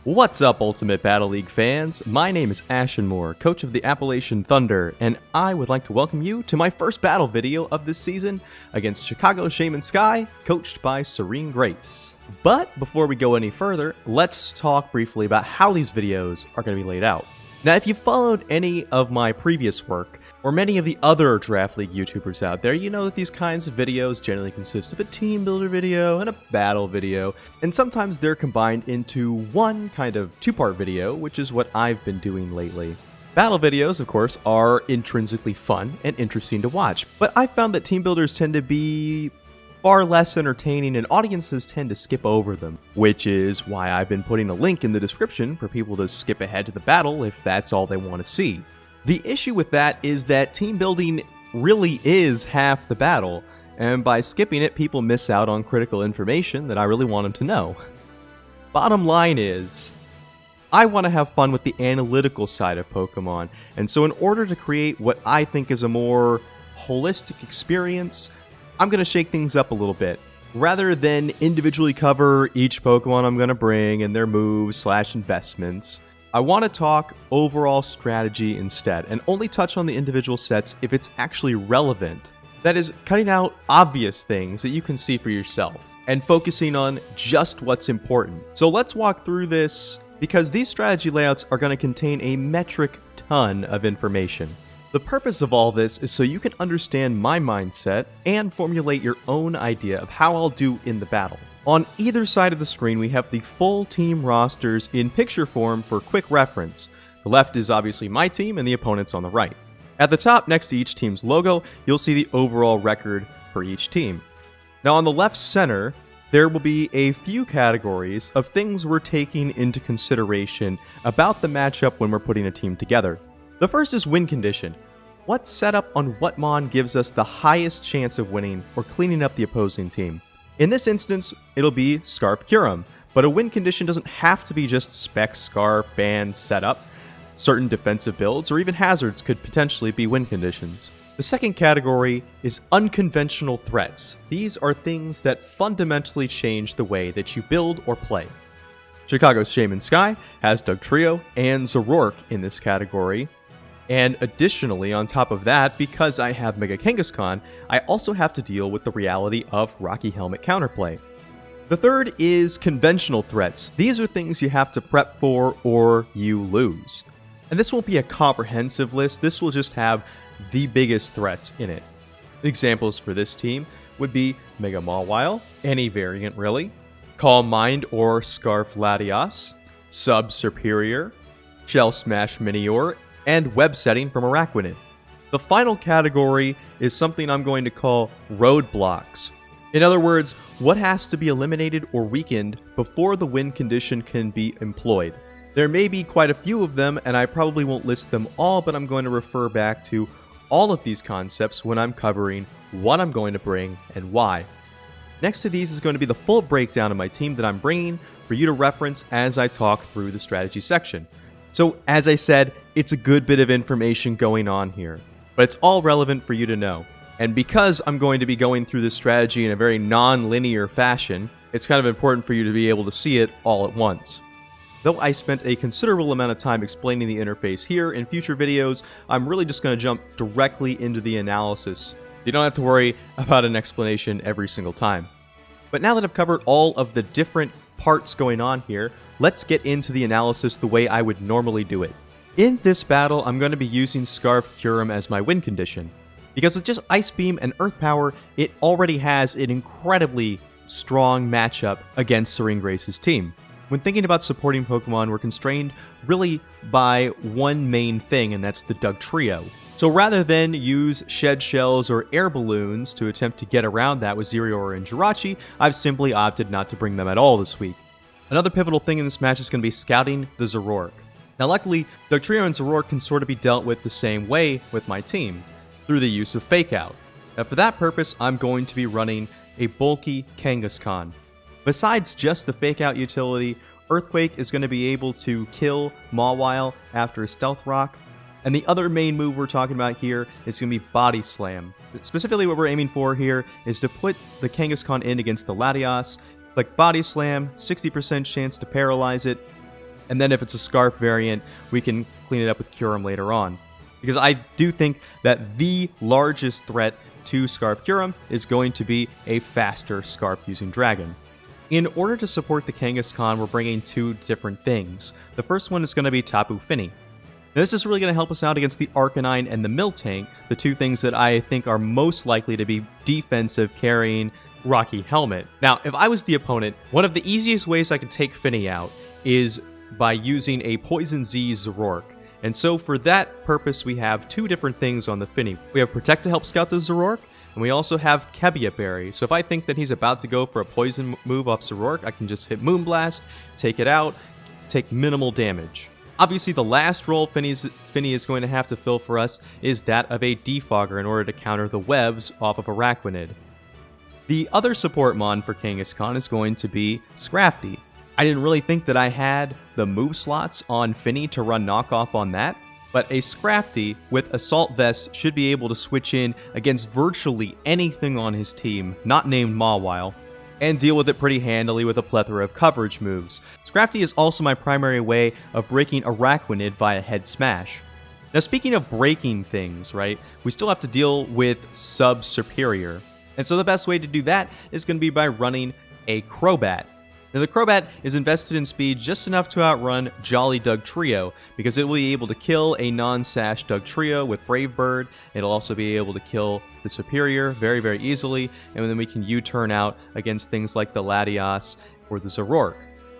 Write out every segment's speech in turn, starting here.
What's up, Ultimate Battle League fans? My name is Ashenmore, coach of the Appalachian Thunder, and I would like to welcome you to my first battle video of this season against Chicago Shaymin-Sky, coached by Serene Grace. But before we go any further, let's talk briefly about how these videos are going to be laid out. Now, if you followed any of my previous work, or many of the other Draft League YouTubers out there, you know that these kinds of videos generally consist of a team builder video and a battle video, and sometimes they're combined into one kind of two-part video, which is what I've been doing lately. Battle videos, of course, are intrinsically fun and interesting to watch, but I found that team builders tend to be far less entertaining and audiences tend to skip over them, which is why I've been putting a link in the description for people to skip ahead to the battle if that's all they want to see. The issue with that is that team building really is half the battle, and by skipping it, people miss out on critical information that I really want them to know. Bottom line is, I want to have fun with the analytical side of Pokemon, and so in order to create what I think is a more holistic experience, I'm going to shake things up a little bit. Rather than individually cover each Pokemon I'm going to bring and their moves / investments, I want to talk overall strategy instead, and only touch on the individual sets if it's actually relevant. That is, cutting out obvious things that you can see for yourself, and focusing on just what's important. So let's walk through this, because these strategy layouts are going to contain a metric ton of information. The purpose of all this is so you can understand my mindset and formulate your own idea of how I'll do in the battle. On either side of the screen, we have the full team rosters in picture form for quick reference. The left is obviously my team and the opponent's on the right. At the top, next to each team's logo, you'll see the overall record for each team. Now on the left center, there will be a few categories of things we're taking into consideration about the matchup when we're putting a team together. The first is win condition. What setup on what mon gives us the highest chance of winning or cleaning up the opposing team? In this instance, it'll be Scarf Kyurem, but a win condition doesn't have to be just spec, Scarf, Band, setup. Certain defensive builds or even hazards could potentially be win conditions. The second category is unconventional threats. These are things that fundamentally change the way that you build or play. Chicago's Shaymin-Sky has Dugtrio and Zoroark in this category. And additionally, on top of that, because I have Mega Kangaskhan, I also have to deal with the reality of Rocky Helmet counterplay. The third is conventional threats. These are things you have to prep for or you lose. And this won't be a comprehensive list, this will just have the biggest threats in it. Examples for this team would be Mega Mawile, any variant really, Calm Mind or Scarf Latias, Sub Superior, Shell Smash Minior, and web setting from Araquanid. The final category is something I'm going to call roadblocks. In other words, what has to be eliminated or weakened before the win condition can be employed. There may be quite a few of them, and I probably won't list them all, but I'm going to refer back to all of these concepts when I'm covering what I'm going to bring and why. Next to these is going to be the full breakdown of my team that I'm bringing for you to reference as I talk through the strategy section. So, as I said, it's a good bit of information going on here, but it's all relevant for you to know. And because I'm going to be going through this strategy in a very non-linear fashion, it's kind of important for you to be able to see it all at once. Though I spent a considerable amount of time explaining the interface here, in future videos, I'm really just going to jump directly into the analysis. You don't have to worry about an explanation every single time. But now that I've covered all of the different parts going on here, let's get into the analysis the way I would normally do it. In this battle, I'm going to be using Scarf Kyurem as my win condition, because with just Ice Beam and Earth Power, it already has an incredibly strong matchup against Serene Grace's team. When thinking about supporting Pokemon, we're constrained really by one main thing, and that's the Dugtrio. So rather than use Shed Shells or Air Balloons to attempt to get around that with Zeraora and Jirachi, I've simply opted not to bring them at all this week. Another pivotal thing in this match is going to be scouting the Zoroark. Now luckily, Dugtrio and Zoroark can sort of be dealt with the same way with my team, through the use of Fake Out. Now for that purpose, I'm going to be running a bulky Kangaskhan. Besides just the Fake Out utility, Earthquake is going to be able to kill Mawile after a Stealth Rock, and the other main move we're talking about here is going to be Body Slam. Specifically what we're aiming for here is to put the Kangaskhan in against the Latias, click Body Slam, 60% chance to paralyze it, And then if it's a Scarf variant, we can clean it up with Kyurem later on. Because I do think that the largest threat to Scarf Kyurem is going to be a faster Scarf using Dragon. In order to support the Kangaskhan, we're bringing two different things. The first one is going to be Tapu Fini. Now, this is really going to help us out against the Arcanine and the Miltank, the two things that I think are most likely to be defensive carrying Rocky Helmet. Now, if I was the opponent, one of the easiest ways I could take Fini out is by using a Poison Z Zoroark. And so for that purpose, we have two different things on the Fini. We have Protect to help scout the Zoroark, and we also have Kebia Berry. So if I think that he's about to go for a poison move off Zoroark, I can just hit Moonblast, take it out, take minimal damage. Obviously, the last role Fini is going to have to fill for us is that of a Defogger in order to counter the webs off of Araquanid. The other support mon for Kangaskhan is going to be Scrafty. I didn't really think that I had the move slots on Fini to run knockoff on that, but a Scrafty with Assault Vest should be able to switch in against virtually anything on his team, not named Mawile, and deal with it pretty handily with a plethora of coverage moves. Scrafty is also my primary way of breaking Araquanid via Head Smash. Now, speaking of breaking things, right, we still have to deal with Sub-Superior, and so the best way to do that is going to be by running a Crobat. Now, the Crobat is invested in speed just enough to outrun Jolly Dugtrio, because it will be able to kill a non-sash Dugtrio with Brave Bird. It'll also be able to kill the Superior very, very easily, and then we can U-turn out against things like the Latias or the Zoroark.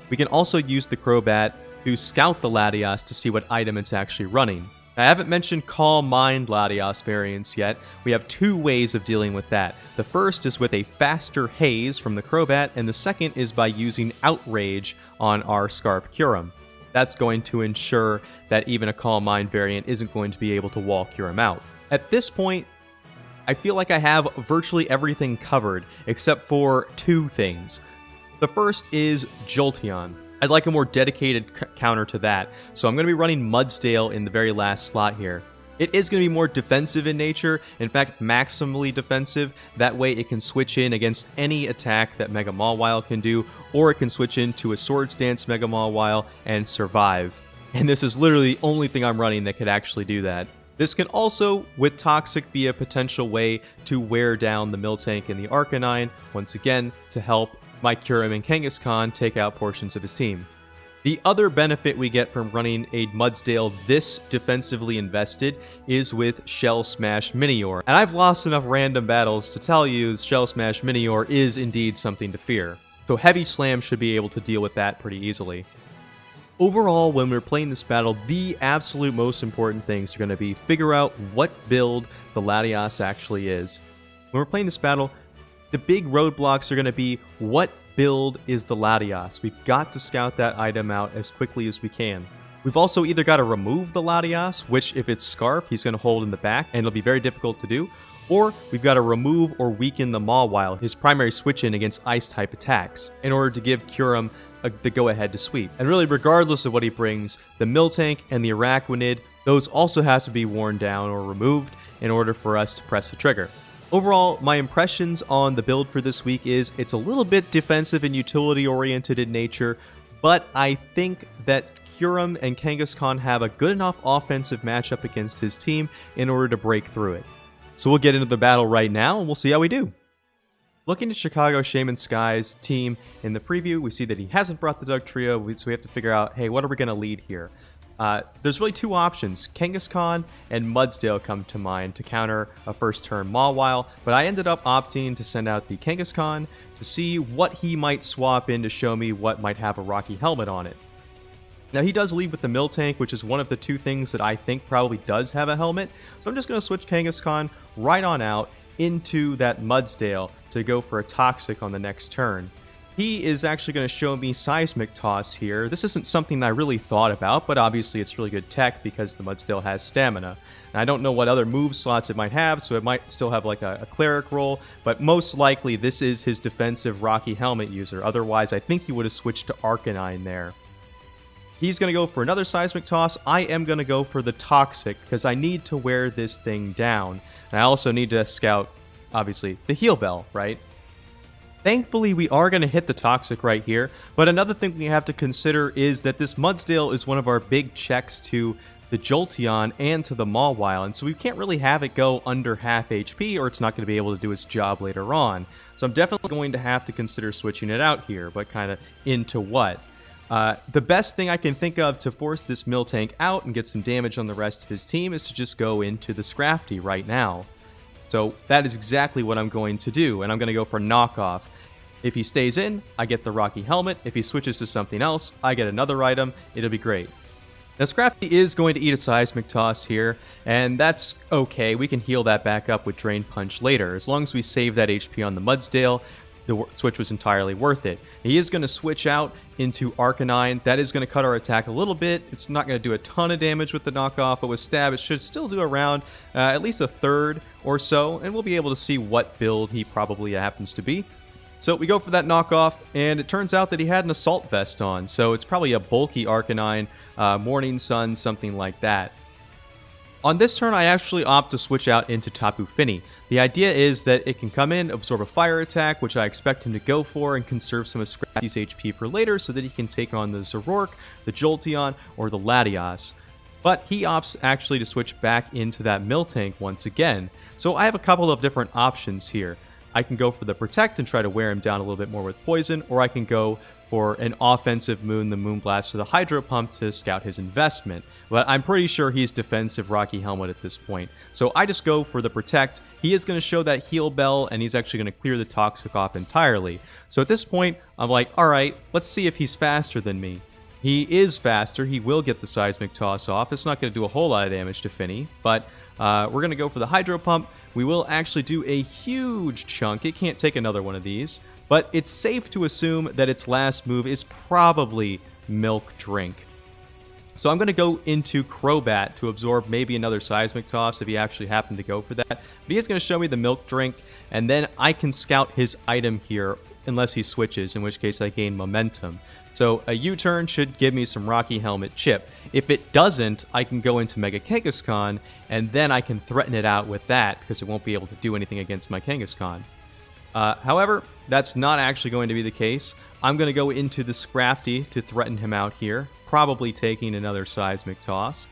We can also use the Crobat to scout the Latias to see what item it's actually running. I haven't mentioned Calm Mind Latias variants yet. We have two ways of dealing with that. The first is with a faster Haze from the Crobat, and the second is by using Outrage on our Scarf Kyurem. That's going to ensure that even a Calm Mind variant isn't going to be able to wall Kyurem out. At this point, I feel like I have virtually everything covered, except for two things. The first is Jolteon. I'd like a more dedicated counter to that, so I'm going to be running Mudsdale in the very last slot here. It is going to be more defensive in nature, in fact maximally defensive, that way it can switch in against any attack that Mega Mawile can do, or it can switch into a Swords Dance Mega Mawile and survive. And this is literally the only thing I'm running that could actually do that. This can also, with Toxic, be a potential way to wear down the Miltank and the Arcanine, once again, to help my Kyurem and Kangaskhan take out portions of his team. The other benefit we get from running a Mudsdale this defensively invested is with Shell Smash Minior. And I've lost enough random battles to tell you Shell Smash Minior is indeed something to fear. So Heavy Slam should be able to deal with that pretty easily. Overall, when we're playing this battle, the absolute most important things are going to be figure out what build the Latias actually is. When we're playing this battle, the big roadblocks are going to be what build is the Latias. We've got to scout that item out as quickly as we can. We've also either got to remove the Latias, which if it's Scarf, he's going to hold in the back, and it'll be very difficult to do, or we've got to remove or weaken the Mawile, his primary switch-in against Ice-type attacks, in order to give Kyurem the go-ahead to sweep. And really, regardless of what he brings, the Miltank and the Araquanid, those also have to be worn down or removed in order for us to press the trigger. Overall, my impressions on the build for this week is it's a little bit defensive and utility-oriented in nature, but I think that Kyurem and Kangaskhan have a good enough offensive matchup against his team in order to break through it. So we'll get into the battle right now, and we'll see how we do. Looking at Chicago Shaymin-Sky's team in the preview, we see that he hasn't brought the Dugtrio, so we have to figure out, hey, what are we going to lead here? There's really two options. Kangaskhan and Mudsdale come to mind to counter a first-turn Mawile, but I ended up opting to send out the Kangaskhan to see what he might swap in to show me what might have a Rocky Helmet on it. Now, he does lead with the Miltank, which is one of the two things that I think probably does have a helmet, so I'm just going to switch Kangaskhan right on out into that Mudsdale to go for a Toxic on the next turn. He is actually going to show me Seismic Toss here. This isn't something I really thought about, but obviously it's really good tech because the Mudsdale has stamina. And I don't know what other move slots it might have, so it might still have like a Cleric role, but most likely this is his defensive Rocky Helmet user. Otherwise, I think he would have switched to Arcanine there. He's going to go for another Seismic Toss. I am going to go for the Toxic because I need to wear this thing down. And I also need to scout, obviously, the Heal Bell, right? Thankfully, we are going to hit the Toxic right here, but another thing we have to consider is that this Mudsdale is one of our big checks to the Jolteon and to the Mawile, and so we can't really have it go under half HP or it's not going to be able to do its job later on. So I'm definitely going to have to consider switching it out here, but kind of into what? The best thing I can think of to force this Miltank out and get some damage on the rest of his team is to just go into the Scrafty right now. So that is exactly what I'm going to do, and I'm going to go for knockoff. If he stays in, I get the Rocky Helmet. If he switches to something else, I get another item. It'll be great. Now, Scrafty is going to eat a Seismic Toss here, and that's okay. We can heal that back up with Drain Punch later. As long as we save that HP on the Mudsdale, the switch was entirely worth it. He is going to switch out into Arcanine. That is going to cut our attack a little bit. It's not going to do a ton of damage with the knockoff, but with Stab, it should still do around at least a third or so, and we'll be able to see what build he probably happens to be. So we go for that knockoff, and it turns out that he had an Assault Vest on, so it's probably a bulky Arcanine, Morning Sun, something like that. On this turn, I actually opt to switch out into Tapu Fini. The idea is that it can come in, absorb a fire attack, which I expect him to go for, and conserve some of Scrafty's HP for later so that he can take on the Zoroark, the Jolteon, or the Latias. But he opts actually to switch back into that Miltank once again. So I have a couple of different options here. I can go for the Protect and try to wear him down a little bit more with Poison, or I can go for an offensive Moon, the Moonblast, or the Hydro Pump to scout his investment. But I'm pretty sure he's defensive Rocky Helmet at this point. So I just go for the Protect. He is going to show that Heal Bell, and he's actually going to clear the Toxic off entirely. So at this point, I'm like, alright, let's see if he's faster than me. He is faster. He will get the Seismic Toss off. It's not going to do a whole lot of damage to Fini, but we're going to go for the Hydro Pump. We will actually do a huge chunk. It can't take another one of these, but it's safe to assume that its last move is probably Milk Drink. So I'm going to go into Crobat to absorb maybe another Seismic Toss if he actually happened to go for that. But he is going to show me the Milk Drink, and then I can scout his item here unless he switches, in which case I gain momentum. So a U-turn should give me some Rocky Helmet chip. If it doesn't, I can go into Mega Kangaskhan, and then I can threaten it out with that, because it won't be able to do anything against my Kangaskhan. However, that's not actually going to be the case. I'm going to go into the Scrafty to threaten him out here, probably taking another Seismic Toss.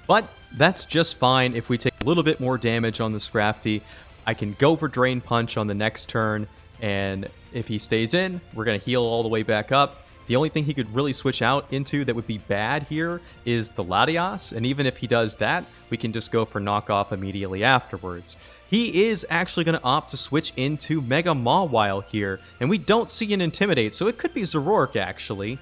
But that's just fine if we take a little bit more damage on the Scrafty. I can go for Drain Punch on the next turn, and if he stays in, we're going to heal all the way back up. The only thing he could really switch out into that would be bad here is the Latias, and even if he does that, we can just go for knockoff immediately afterwards. He is actually going to opt to switch into Mega Mawile here, and we don't see an Intimidate, so it could be Zoroark actually.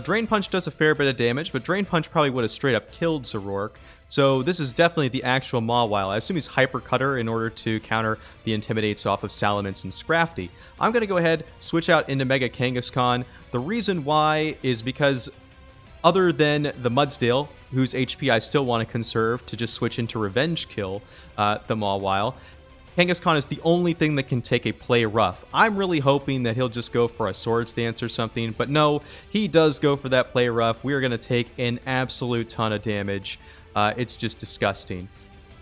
Drain Punch does a fair bit of damage, but Drain Punch probably would have straight up killed Zoroark. So this is definitely the actual Mawile. I assume he's Hyper Cutter in order to counter the Intimidates off of Salamence and Scrafty. I'm going to go ahead, switch out into Mega Kangaskhan. The reason why is because other than the Mudsdale, whose HP I still want to conserve to just switch into Revenge Kill the Mawile, Kangaskhan is the only thing that can take a play rough. I'm really hoping that he'll just go for a Swords Dance or something, but no, he does go for that play rough. We are going to take an absolute ton of damage. It's just disgusting.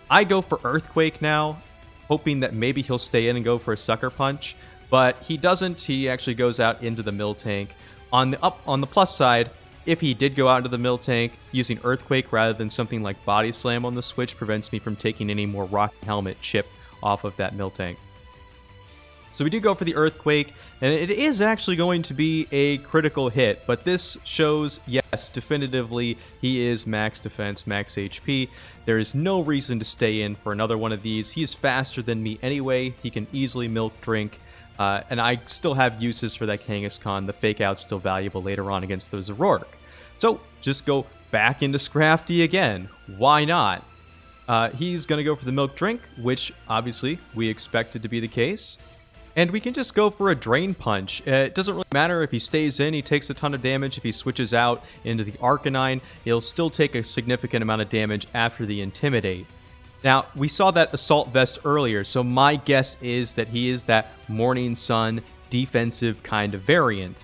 I go for Earthquake now, hoping that maybe he'll stay in and go for a Sucker Punch, but he doesn't. He actually goes out into the Miltank. On the plus side, if he did go out into the Miltank, using Earthquake rather than something like Body Slam on the switch prevents me from taking any more Rocky Helmet chip off of that Miltank. So we do go for the Earthquake, and it is actually going to be a critical hit, but this shows, yes, definitively, he is max defense, max HP. There is no reason to stay in for another one of these. He's faster than me anyway. He can easily Milk Drink, and I still have uses for that Kangaskhan. The Fake Out's still valuable later on against the Zoroark. So just go back into Scrafty again. Why not? He's going to go for the Milk Drink, which obviously we expected to be the case. And we can just go for a Drain Punch. It doesn't really matter if he stays in, he takes a ton of damage. If he switches out into the Arcanine, he'll still take a significant amount of damage after the Intimidate. Now, we saw that Assault Vest earlier, so my guess is that he is that Morning Sun defensive kind of variant.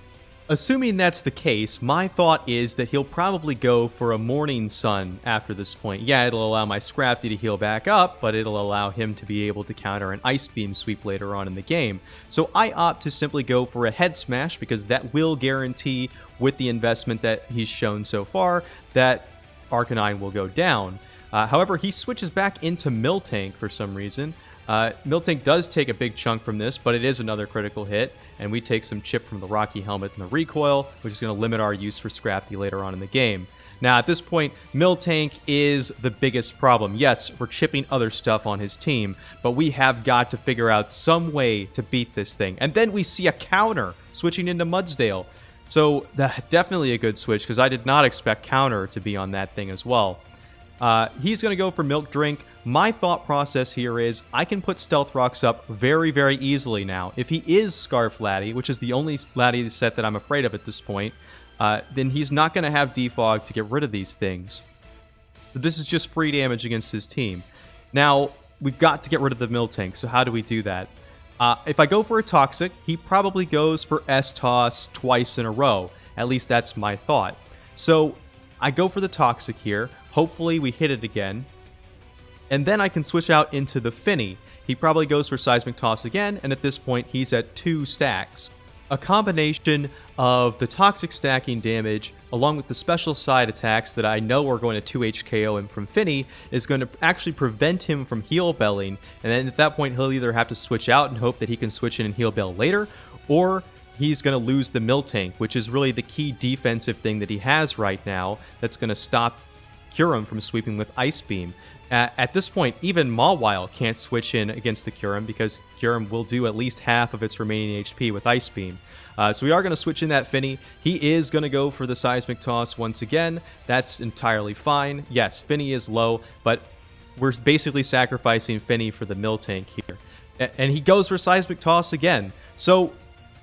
Assuming that's the case, my thought is that he'll probably go for a Morning Sun after this point. Yeah, it'll allow my Scrafty to heal back up, but it'll allow him to be able to counter an Ice Beam sweep later on in the game. So I opt to simply go for a Head Smash because that will guarantee, with the investment that he's shown so far, that Arcanine will go down. However, he switches back into Miltank for some reason. Miltank does take a big chunk from this, but it is another critical hit, and we take some chip from the Rocky Helmet and the recoil, which is going to limit our use for Scrafty later on in the game. Now, at this point, Miltank is the biggest problem. Yes, we're chipping other stuff on his team, but we have got to figure out some way to beat this thing. And then we see a counter switching into Mudsdale. So, definitely a good switch, because I did not expect counter to be on that thing as well. He's going to go for Milk Drink. My thought process here is I can put Stealth Rocks up very, very easily now. If he is Scarf Laddie, which is the only Laddie set that I'm afraid of at this point, then he's not going to have Defog to get rid of these things. So this is just free damage against his team. Now, we've got to get rid of the Miltank, so how do we do that? If I go for a Toxic, he probably goes for S-Toss twice in a row. At least that's my thought. So I go for the Toxic here. Hopefully we hit it again. And then I can switch out into the Finny. He probably goes for Seismic Toss again, and at this point he's at 2 stacks. A combination of the Toxic stacking damage, along with the special side attacks that I know are going to 2-HKO him from Finny, is going to actually prevent him from Heal Belling, and then at that point he'll either have to switch out and hope that he can switch in and Heal Bell later, or he's going to lose the Miltank, which is really the key defensive thing that he has right now that's going to stop Kyurem from sweeping with Ice Beam. At this point, even Mawile can't switch in against the Kyurem because Kyurem will do at least half of its remaining HP with Ice Beam. So we are going to switch in that Finny. He is going to go for the Seismic Toss once again. That's entirely fine. Yes, Finny is low, but we're basically sacrificing Finny for the Miltank here. And he goes for Seismic Toss again. So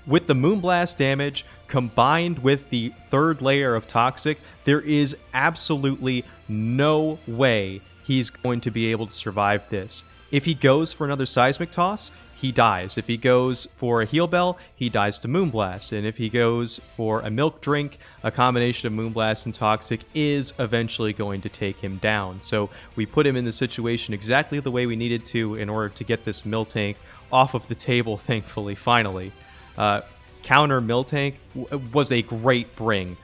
with the Moonblast damage combined with the third layer of Toxic, there is absolutely no way he's going to be able to survive this. If he goes for another Seismic Toss, he dies. If he goes for a Heal Bell, he dies to Moonblast. And if he goes for a Milk Drink, a combination of Moonblast and Toxic is eventually going to take him down. So we put him in the situation exactly the way we needed to in order to get this Miltank off of the table, thankfully, finally. Counter Miltank was a great bring.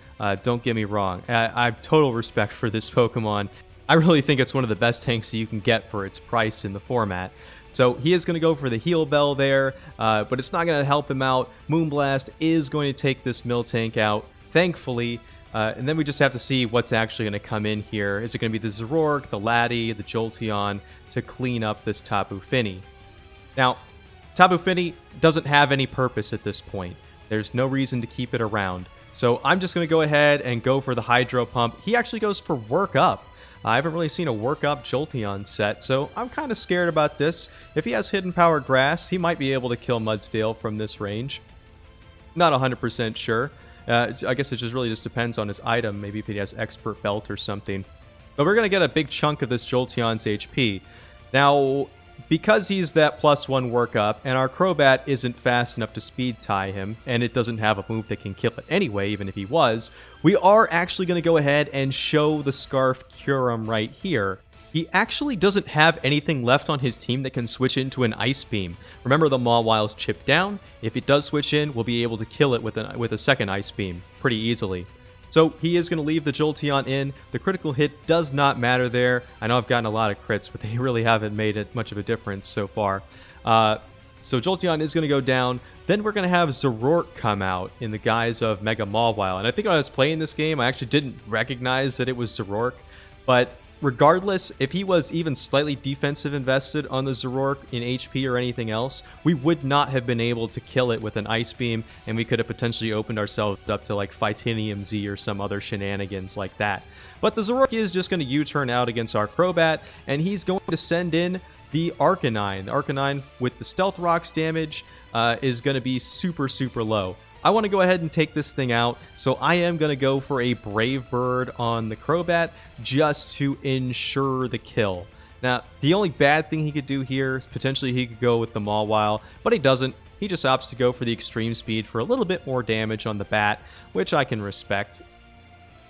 Don't get me wrong. I have total respect for this Pokemon. I really think it's one of the best tanks that you can get for its price in the format. So he is going to go for the Heal Bell there, but it's not going to help him out. Moonblast is going to take this Miltank out, thankfully. And then we just have to see what's actually going to come in here. Is it going to be the Zoroark, the Laddie, the Jolteon to clean up this Tapu Fini? Now, Tapu Fini doesn't have any purpose at this point. There's no reason to keep it around. So I'm just going to go ahead and go for the Hydro Pump. He actually goes for Work Up. I haven't really seen a Work Up Jolteon set, so I'm kind of scared about this. If he has Hidden Power Grass, he might be able to kill Mudsdale from this range. Not 100% sure. I guess it just really just depends on his item. Maybe if he has Expert Belt or something. But we're going to get a big chunk of this Jolteon's HP. Now, because he's that +1 Work Up, and our Crobat isn't fast enough to speed tie him, and it doesn't have a move that can kill it anyway, even if he was, we are actually going to go ahead and show the Scarf Kyurem right here. He actually doesn't have anything left on his team that can switch into an Ice Beam. Remember, the Mawile's chipped down. If it does switch in, we'll be able to kill it with a second Ice Beam pretty easily. So he is going to leave the Jolteon in. The critical hit does not matter there. I know I've gotten a lot of crits, but they really haven't made it much of a difference so far. So Jolteon is going to go down. Then we're going to have Zoroark come out in the guise of Mega Mawile. And I think when I was playing this game, I actually didn't recognize that it was Zoroark. But regardless, if he was even slightly defensive invested on the Zoroark in HP or anything else, we would not have been able to kill it with an Ice Beam, and we could have potentially opened ourselves up to like Fightinium Z or some other shenanigans like that. But the Zoroark is just going to U-turn out against our Crobat, and he's going to send in the Arcanine. The Arcanine with the Stealth Rocks damage is going to be super, super low. I want to go ahead and take this thing out, so I am going to go for a Brave Bird on the Crobat just to ensure the kill. Now, the only bad thing he could do here is potentially he could go with the Mawile, but he doesn't. he just opts to go for the extreme speed for a little bit more damage on the bat, which I can respect.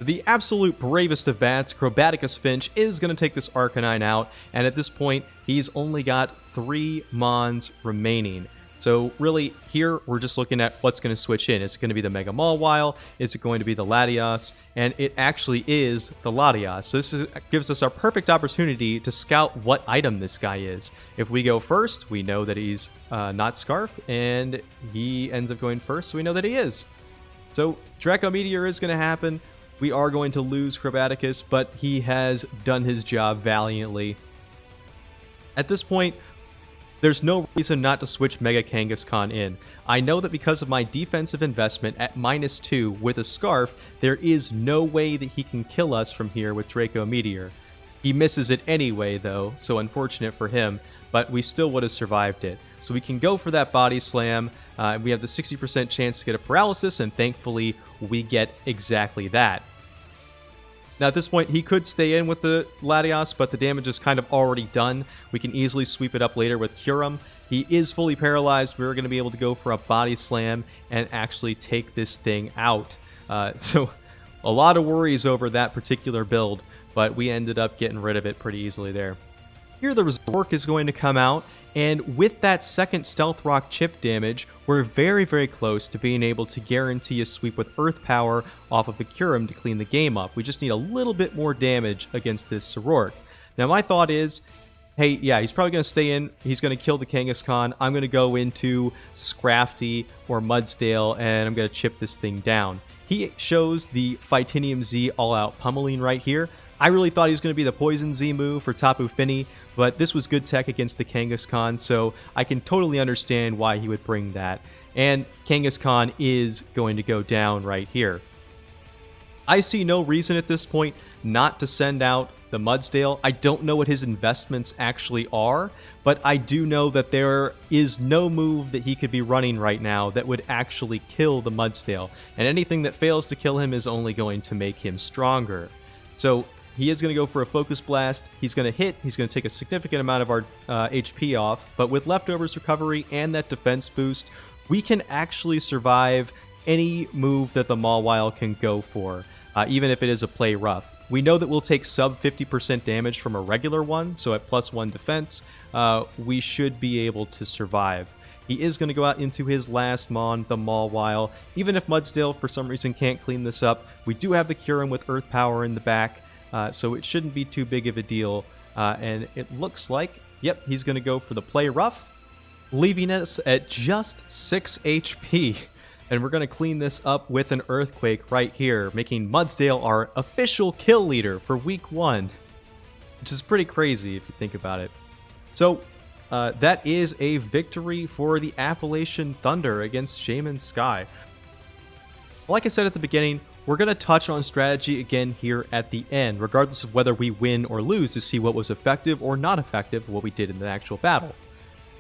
The absolute bravest of bats, Chrobaticus Finch, is going to take this Arcanine out, and at this point, he's only got 3 Mons remaining. So really, here, we're just looking at what's going to switch in. Is it going to be the Mega Mawile? Is it going to be the Latias? And it actually is the Latias. So this gives us our perfect opportunity to scout what item this guy is. If we go first, we know that he's not Scarf, and he ends up going first, so we know that he is. So Draco Meteor is going to happen. We are going to lose Chrobaticus, but he has done his job valiantly. At this point, there's no reason not to switch Mega Kangaskhan in. I know that because of my defensive investment at -2 with a Scarf, there is no way that he can kill us from here with Draco Meteor. He misses it anyway, though, so unfortunate for him, but we still would have survived it. So we can go for that Body Slam. We have the 60% chance to get a Paralysis, and thankfully, we get exactly that. Now at this point, he could stay in with the Latias, but the damage is kind of already done. We can easily sweep it up later with Kyurem. He is fully paralyzed. We're going to be able to go for a Body Slam and actually take this thing out. So a lot of worries over that particular build, but we ended up getting rid of it pretty easily there. Here the Resork is going to come out, and with that second Stealth Rock chip damage, we're very, very close to being able to guarantee a sweep with Earth Power off of the Kyurem to clean the game up. We just need a little bit more damage against this Resork. Now my thought is, hey, yeah, he's probably going to stay in, he's going to kill the Kangaskhan, I'm going to go into Scrafty or Mudsdale, and I'm going to chip this thing down. He shows the Phytinium Z all-out pummeling right here. I really thought he was going to be the Poison Z move for Tapu Fini, but this was good tech against the Kangaskhan, so I can totally understand why he would bring that. And Kangaskhan is going to go down right here. I see no reason at this point not to send out the Mudsdale. I don't know what his investments actually are, but I do know that there is no move that he could be running right now that would actually kill the Mudsdale, and anything that fails to kill him is only going to make him stronger. So he is going to go for a Focus Blast. He's going to hit. He's going to take a significant amount of our HP off. But with Leftovers Recovery and that defense boost, we can actually survive any move that the Mawile can go for, even if it is a play rough. We know that we'll take sub 50% damage from a regular one, so at +1 defense, we should be able to survive. He is going to go out into his last Mon, the Mawile. Even if Mudsdale for some reason can't clean this up, we do have the Kyurem with Earth Power in the back. So it shouldn't be too big of a deal, and it looks like, yep, he's going to go for the play rough, leaving us at just 6 HP, and we're going to clean this up with an Earthquake right here, making Mudsdale our official kill leader for Week 1, which is pretty crazy if you think about it. So that is a victory for the Appalachian Thunder against Shaymin-Sky. Like I said at the beginning, we're going to touch on strategy again here at the end, regardless of whether we win or lose, to see what was effective or not effective, what we did in the actual battle.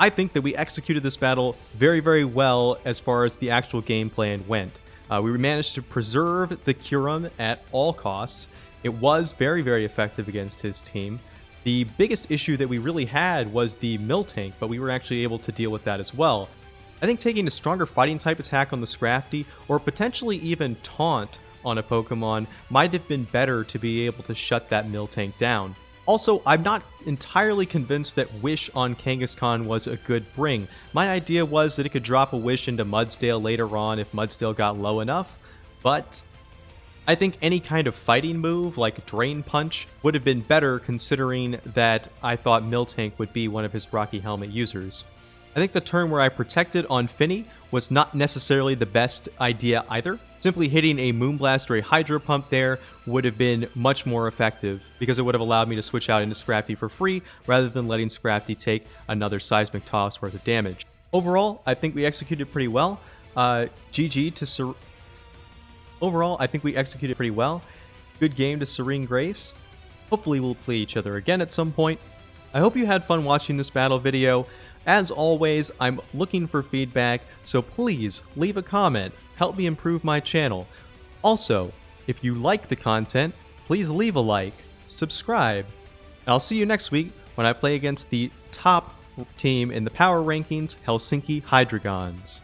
I think that we executed this battle very, very well as far as the actual game plan went. We managed to preserve the Kyurem at all costs. It was very, very effective against his team. The biggest issue that we really had was the Miltank, but we were actually able to deal with that as well. I think taking a stronger fighting type attack on the Scrafty, or potentially even Taunt on a Pokemon, might have been better to be able to shut that Miltank down. Also, I'm not entirely convinced that Wish on Kangaskhan was a good bring. My idea was that it could drop a Wish into Mudsdale later on if Mudsdale got low enough, but I think any kind of fighting move like Drain Punch would have been better, considering that I thought Miltank would be one of his Rocky Helmet users. I think the turn where I protected on Finny was not necessarily the best idea either. Simply hitting a Moonblast or a Hydro Pump there would have been much more effective, because it would have allowed me to switch out into Scrafty for free rather than letting Scrafty take another Seismic Toss worth of damage. Overall, I think we executed pretty well. Overall, I think we executed pretty well. Good game to Serene Grace. Hopefully we'll play each other again at some point. I hope you had fun watching this battle video. As always, I'm looking for feedback, so please leave a comment. Help me improve my channel. Also, if you like the content, please leave a like, subscribe, and I'll see you next week when I play against the top team in the power rankings, Helsinki Hydrogons.